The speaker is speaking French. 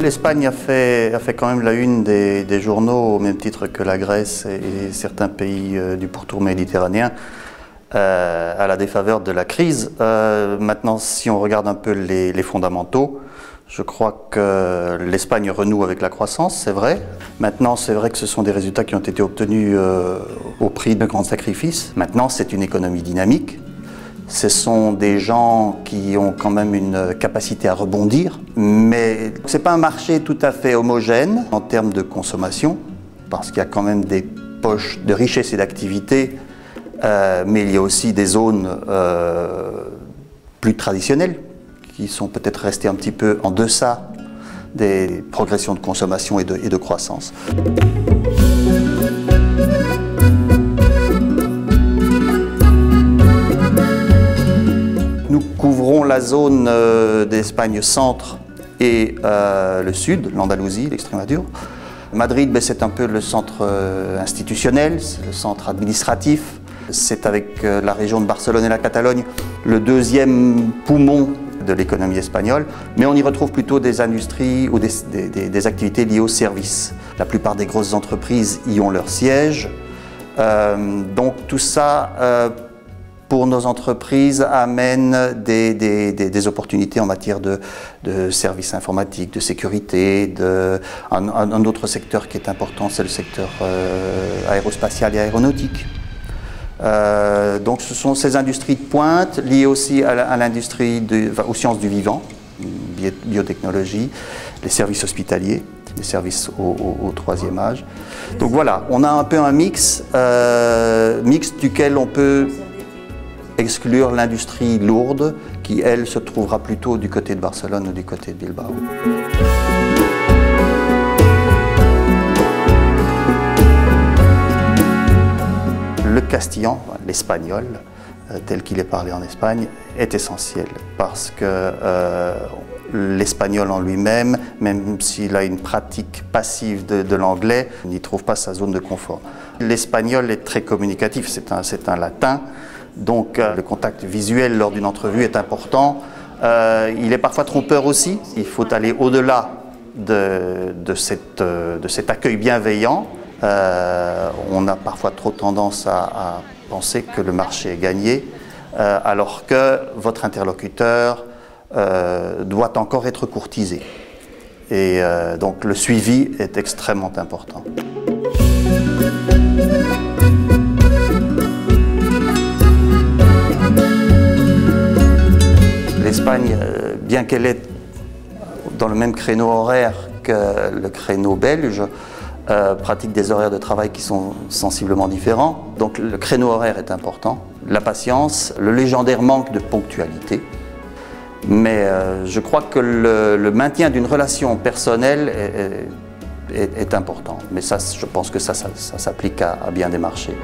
L'Espagne a fait quand même la une des journaux, au même titre que la Grèce et certains pays du pourtour méditerranéen, à la défaveur de la crise. Maintenant, si on regarde un peu les fondamentaux, je crois que l'Espagne renoue avec la croissance, c'est vrai. Maintenant, c'est vrai que ce sont des résultats qui ont été obtenus au prix de grands sacrifices. Maintenant, c'est une économie dynamique. Ce sont des gens qui ont quand même une capacité à rebondir, mais ce n'est pas un marché tout à fait homogène en termes de consommation, parce qu'il y a quand même des poches de richesse et d'activité, mais il y a aussi des zones plus traditionnelles qui sont peut-être restées un petit peu en deçà des progressions de consommation et de croissance. Nous couvrons la zone d'Espagne centre et le sud, l'Andalousie, l'Extrémadure. Madrid, c'est un peu le centre institutionnel, c'est le centre administratif. C'est avec la région de Barcelone et la Catalogne le deuxième poumon de l'économie espagnole, mais on y retrouve plutôt des industries ou des activités liées aux services. La plupart des grosses entreprises y ont leur siège. Donc tout ça, pour nos entreprises, amène des opportunités en matière de services informatiques, de sécurité. Un autre secteur qui est important, c'est le secteur aérospatial et aéronautique. Donc ce sont ces industries de pointe liées aussi à l'industrie, aux sciences du vivant, biotechnologie, les services hospitaliers, les services au troisième âge. Donc voilà, on a un peu un mix duquel on peut exclure l'industrie lourde qui, elle, se trouvera plutôt du côté de Barcelone ou du côté de Bilbao. Le castillan, l'espagnol, tel qu'il est parlé en Espagne, est essentiel parce que l'espagnol en lui-même, même s'il a une pratique passive de l'anglais, n'y trouve pas sa zone de confort. L'espagnol est très communicatif, c'est un latin, donc le contact visuel lors d'une entrevue est important. Il est parfois trompeur aussi, il faut aller au-delà de cet accueil bienveillant. On a parfois trop tendance à penser que le marché est gagné, alors que votre interlocuteur doit encore être courtisé. Et donc le suivi est extrêmement important. L'Espagne, bien qu'elle est dans le même créneau horaire que le créneau belge, pratique des horaires de travail qui sont sensiblement différents. Donc le créneau horaire est important, la patience, le légendaire manque de ponctualité. Mais je crois que le maintien d'une relation personnelle est important. Mais ça, je pense que ça s'applique à bien des marchés.